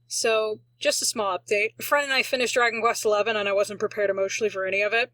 So, just a small update. A friend and I finished Dragon Quest XI and I wasn't prepared emotionally for any of it.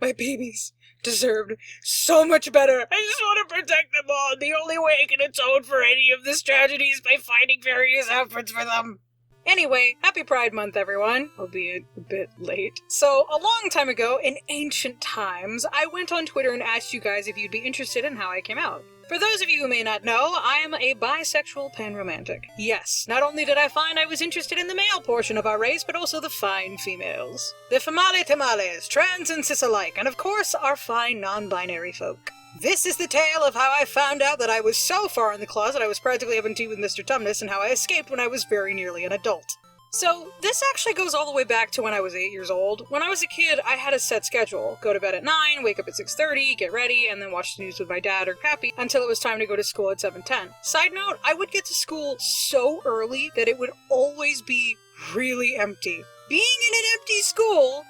My babies deserved so much better. I just want to protect them all. The only way I can atone for any of this tragedy is by finding various outfits for them. Anyway, happy Pride Month, everyone, albeit a bit late. So, a long time ago, in ancient times, I went on Twitter and asked you guys if you'd be interested in how I came out. For those of you who may not know, I am a bisexual panromantic. Yes, not only did I find I was interested in the male portion of our race, but also the fine females. The female tamales, trans and cis alike, and of course, our fine non-binary folk. This is the tale of how I found out that I was so far in the closet I was practically having tea with Mr. Tumnus, and how I escaped when I was very nearly an adult. So, this actually goes all the way back to when I was 8 years old. When I was a kid, I had a set schedule. Go to bed at 9, wake up at 6:30, get ready, and then watch the news with my dad or Crappy until it was time to go to school at 7:10. Side note, I would get to school so early that it would always be really empty. Being in an empty school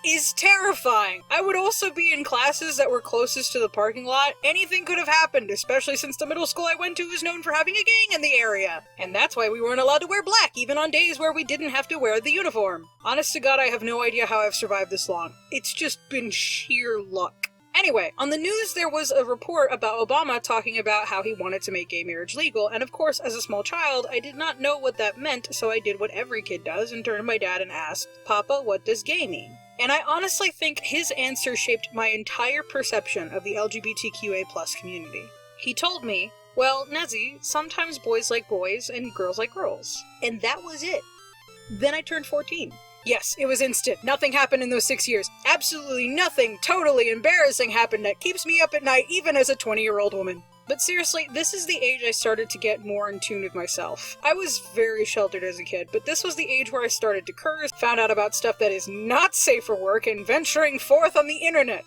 is terrifying. I would also be in classes that were closest to the parking lot. Anything could have happened, especially since the middle school I went to was known for having a gang in the area. And that's why we weren't allowed to wear black, even on days where we didn't have to wear the uniform. Honest to God, I have no idea how I've survived this long. It's just been sheer luck. Anyway, on the news there was a report about Obama talking about how he wanted to make gay marriage legal, and of course, as a small child, I did not know what that meant, so I did what every kid does and turned to my dad and asked, "Papa, what does gay mean?" And I honestly think his answer shaped my entire perception of the LGBTQA+ community. He told me, "Well, Nezzy, sometimes boys like boys and girls like girls." And that was it. Then I turned 14. Yes, it was instant. Nothing happened in those 6 years. Absolutely nothing totally embarrassing happened that keeps me up at night even as a 20-year-old woman. But seriously, this is the age I started to get more in tune with myself. I was very sheltered as a kid, but this was the age where I started to curse, found out about stuff that is not safe for work, and venturing forth on the internet,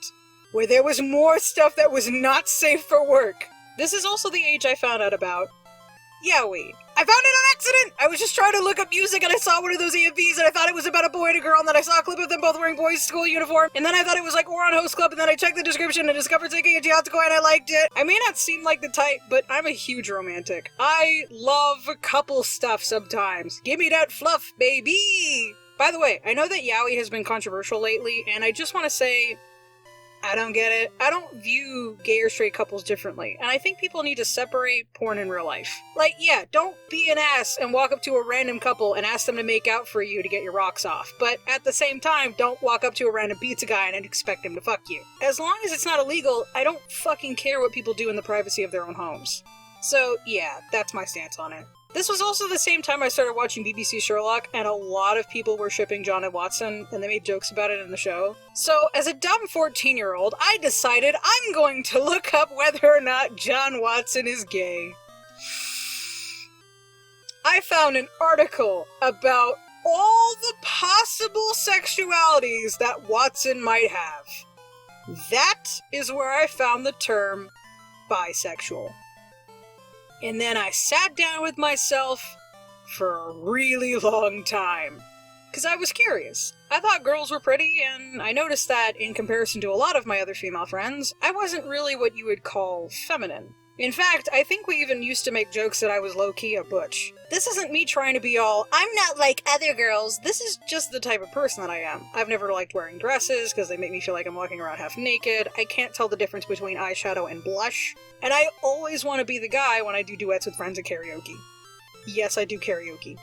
where there was more stuff that was not safe for work. This is also the age I found out about yaoi. I found it on accident! I was just trying to look up music and I saw one of those EMVs and I thought it was about a boy and a girl, and then I saw a clip of them both wearing boys' school uniform, and then I thought it was like Oran Host Club, and then I checked the description and discovered Seiki and Chihatsuko and I liked it. I may not seem like the type, but I'm a huge romantic. I love couple stuff sometimes. Give me that fluff, baby! By the way, I know that yaoi has been controversial lately, and I just want to say, I don't get it. I don't view gay or straight couples differently, and I think people need to separate porn and real life. Like, yeah, don't be an ass and walk up to a random couple and ask them to make out for you to get your rocks off, but at the same time, don't walk up to a random pizza guy and expect him to fuck you. As long as it's not illegal, I don't fucking care what people do in the privacy of their own homes. So, yeah, that's my stance on it. This was also the same time I started watching BBC Sherlock, and a lot of people were shipping John and Watson, and they made jokes about it in the show. So, as a dumb 14-year-old, I decided I'm going to look up whether or not John Watson is gay. I found an article about all the possible sexualities that Watson might have. That is where I found the term bisexual. And then I sat down with myself for a really long time. Because I was curious. I thought girls were pretty, and I noticed that, in comparison to a lot of my other female friends, I wasn't really what you would call feminine. In fact, I think we even used to make jokes that I was low-key a butch. This isn't me trying to be all, "I'm not like other girls." This is just the type of person that I am. I've never liked wearing dresses because they make me feel like I'm walking around half naked. I can't tell the difference between eyeshadow and blush. And I always want to be the guy when I do duets with friends at karaoke. Yes, I do karaoke.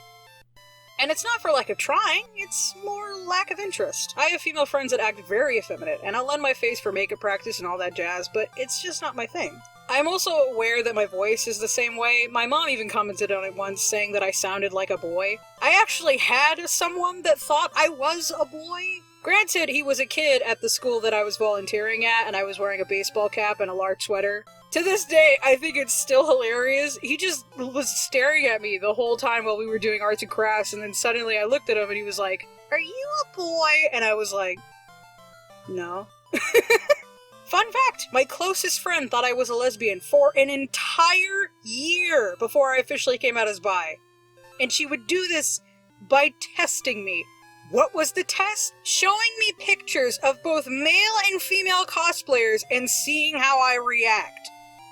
And it's not for lack of trying, it's more lack of interest. I have female friends that act very effeminate, and I'll lend my face for makeup practice and all that jazz, but it's just not my thing. I'm also aware that my voice is the same way. My mom even commented on it once, saying that I sounded like a boy. I actually had someone that thought I was a boy. Granted, he was a kid at the school that I was volunteering at, and I was wearing a baseball cap and a large sweater. To this day, I think it's still hilarious. He just was staring at me the whole time while we were doing arts and crafts, and then suddenly I looked at him and he was like, "Are you a boy?" And I was like, "No." Fun fact, my closest friend thought I was a lesbian for an entire year before I officially came out as bi. And she would do this by testing me. What was the test? Showing me pictures of both male and female cosplayers and seeing how I react.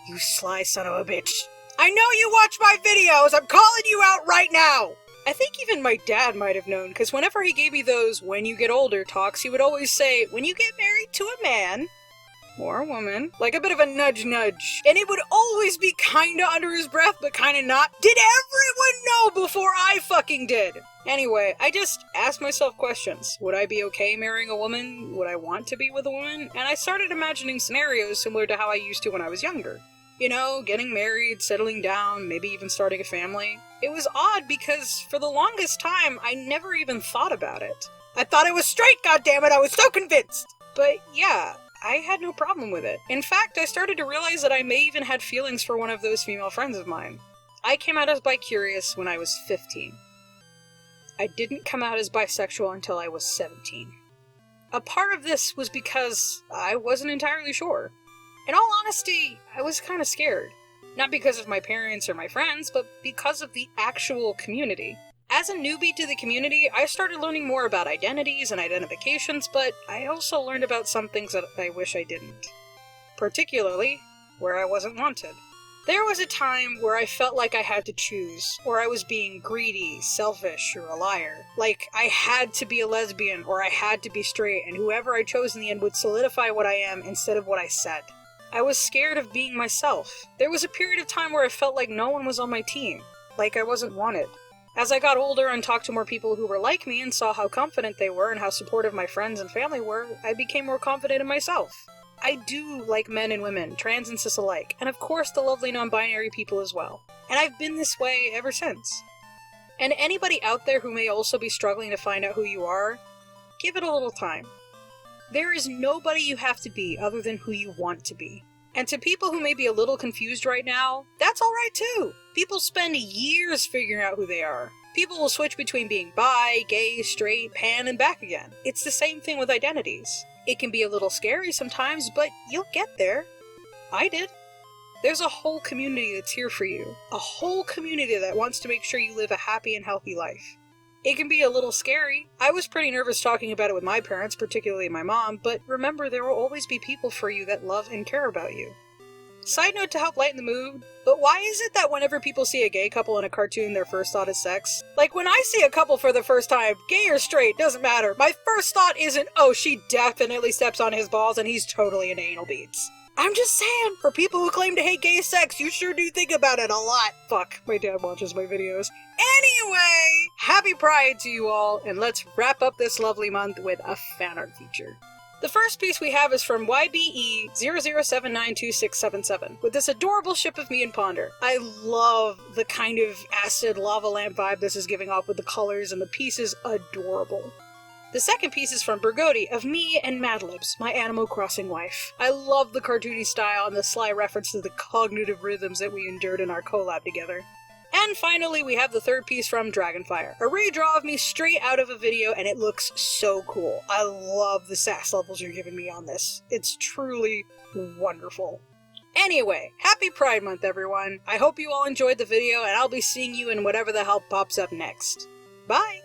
You sly son of a bitch. I know you watch my videos! I'm calling you out right now! I think even my dad might have known, because whenever he gave me those when you get older talks, he would always say, when you get married to a man, or a woman, like a bit of a nudge. And it would always be kinda under his breath, but kinda not. Did everyone know before I fucking did? Anyway, I just asked myself questions. Would I be okay marrying a woman? Would I want to be with a woman? And I started imagining scenarios similar to how I used to when I was younger. You know, getting married, settling down, maybe even starting a family. It was odd because for the longest time, I never even thought about it. I thought I was straight, goddammit, I was so convinced! But yeah, I had no problem with it. In fact, I started to realize that I may even had feelings for one of those female friends of mine. I came out as bi-curious when I was 15. I didn't come out as bisexual until I was 17. A part of this was because I wasn't entirely sure. In all honesty, I was kind of scared. Not because of my parents or my friends, but because of the actual community. As a newbie to the community, I started learning more about identities and identifications, but I also learned about some things that I wish I didn't. Particularly, where I wasn't wanted. There was a time where I felt like I had to choose, or I was being greedy, selfish, or a liar. Like, I had to be a lesbian, or I had to be straight, and whoever I chose in the end would solidify what I am instead of what I said. I was scared of being myself. There was a period of time where I felt like no one was on my team, like I wasn't wanted. As I got older and talked to more people who were like me and saw how confident they were and how supportive my friends and family were, I became more confident in myself. I do like men and women, trans and cis alike, and of course the lovely non-binary people as well. And I've been this way ever since. And anybody out there who may also be struggling to find out who you are, give it a little time. There is nobody you have to be other than who you want to be. And to people who may be a little confused right now, that's alright too! People spend years figuring out who they are. People will switch between being bi, gay, straight, pan, and back again. It's the same thing with identities. It can be a little scary sometimes, but you'll get there. I did. There's a whole community that's here for you. A whole community that wants to make sure you live a happy and healthy life. It can be a little scary. I was pretty nervous talking about it with my parents, particularly my mom, but remember there will always be people for you that love and care about you. Side note to help lighten the mood, but why is it that whenever people see a gay couple in a cartoon, their first thought is sex? Like, when I see a couple for the first time, gay or straight, doesn't matter, my first thought isn't, oh, she definitely steps on his balls and he's totally into anal beads. I'm just saying, for people who claim to hate gay sex, you sure do think about it a lot. Fuck, my dad watches my videos. Anyway, happy Pride to you all, and let's wrap up this lovely month with a fan art feature. The first piece we have is from YBE00792677, with this adorable ship of me and Ponder. I love the kind of acid lava lamp vibe this is giving off with the colors, and the piece is adorable. The second piece is from Bergodi of me and Madlibs, my Animal Crossing wife. I love the cartoony style and the sly reference to the cognitive rhythms that we endured in our collab together. And finally, we have the third piece from Dragonfire, a redraw of me straight out of a video, and it looks so cool. I love the sass levels you're giving me on this. It's truly wonderful. Anyway, happy Pride Month, everyone. I hope you all enjoyed the video, and I'll be seeing you in whatever the hell pops up next. Bye!